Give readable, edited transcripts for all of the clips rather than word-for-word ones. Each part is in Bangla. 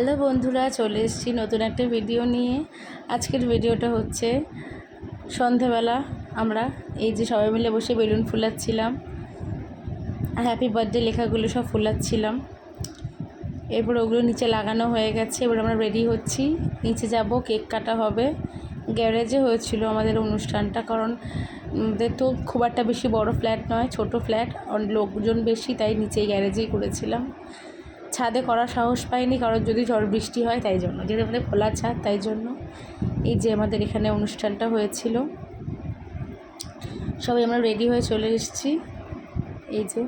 হ্যালো বন্ধুরা, চলে এসেছি নতুন একটা ভিডিও নিয়ে। আজকের ভিডিওটা হচ্ছে সন্ধেবেলা আমরা এই যে সবাই মিলে বসে বেলুন ফুলাচ্ছিলাম, হ্যাপি বার্থডে লেখাগুলো সব ফুলাচ্ছিলাম। এরপর ওগুলো নিচে লাগানো হয়ে গেছে। এবার আমরা রেডি হচ্ছি, নিচে যাব, কেক কাটা হবে। গ্যারেজে হয়েছিল আমাদের অনুষ্ঠানটা, কারণ আমাদের তো খুব একটা বেশি বড় ফ্ল্যাট নয়, ছোট ফ্ল্যাট, লোকজন বেশি, তাই নিচেই গ্যারেজেই করেছিলাম। ছাদে করার সাহস পাইনি, কারণ যদি ঝড় বৃষ্টি হয়, তাই জন্য, যেহেতু আমাদের খোলা ছাদ, তাই জন্য এই যে আমাদের এখানে অনুষ্ঠানটা হয়েছিল। সবাই আমরা রেডি হয়ে চলে এসেছি। এই যে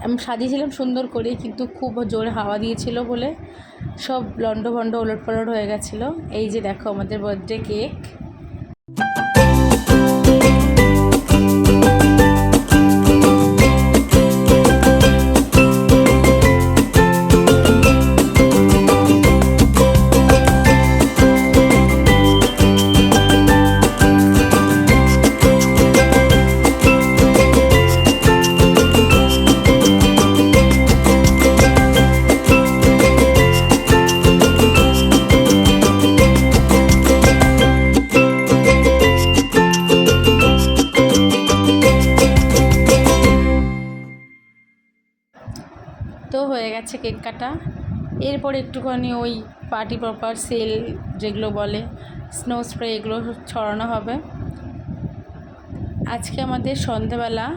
আমি সাজিয়েছিলাম সুন্দর করে, কিন্তু খুব জোরে হাওয়া দিয়েছিল বলে সব লন্ডভন্ড ওলটপালট হয়ে গেছিলো। এই যে দেখো আমাদের বার্থডে কেক। তো হয়ে গেছে কেক কাটা। এরপর একটুখানি ওই পার্টি প্রপার সেল যেগুলো বলে, স্নো স্প্রে, এগুলো ছড়ানো হবে। আজকে আমাদের সন্ধেবেলা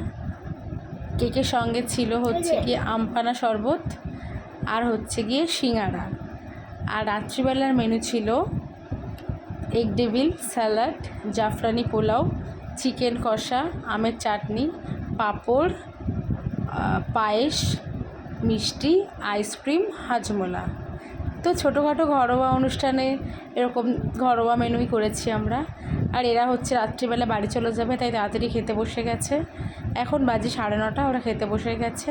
কেকের সঙ্গে ছিল হচ্ছে গিয়ে আমপানা শরবত, আর হচ্ছে গিয়ে সিঙ্গারা। আর রাত্রিবেলার মেনু ছিল এগ ডেভিল, স্যালাড, জাফরানি পোলাও, চিকেন কষা, আমের চাটনি, পাঁপড়, পায়েস, মিষ্টি, আইসক্রিম, হাজমোলা। তো ছোটোখাটো ঘরোয়া অনুষ্ঠানে এরকম ঘরোয়া মেনুই করেছি আমরা। আর এরা হচ্ছে রাত্রিবেলা বাড়ি চলে যাবে, তাই তাড়াতাড়ি খেতে বসে গেছে। এখন বাজে 9:30, ওরা খেতে বসে গেছে।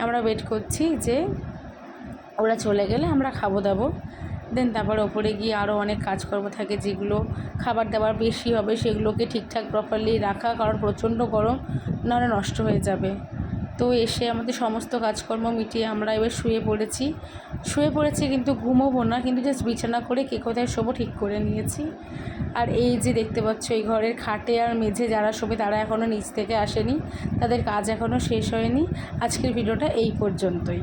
আমরা ওয়েট করছি যে ওরা চলে গেলে আমরা খাবো দাবো, দেন তারপর ওপরে গিয়ে আরও অনেক কাজকর্ম থাকে, যেগুলো খাবার দাবার বেশি হবে সেগুলোকে ঠিকঠাক প্রপারলি রাখা, কারণ প্রচণ্ড গরম, নাহলে নষ্ট হয়ে যাবে। তো এসে আমাদের সমস্ত কাজকর্ম মিটিয়ে আমরা এবার শুয়ে পড়েছি, কিন্তু ঘুমোবো না, কিন্তু জাস্ট বিছানা করে কে কোথায় শোবো ঠিক করে নিয়েছি। আর এই যে দেখতে পাচ্ছ, এই ঘরের খাটে আর মেঝে যারা শোবে তারা এখনও নিচ থেকে আসেনি, তাদের কাজ এখনও শেষ হয়নি। আজকের ভিডিওটা এই পর্যন্তই।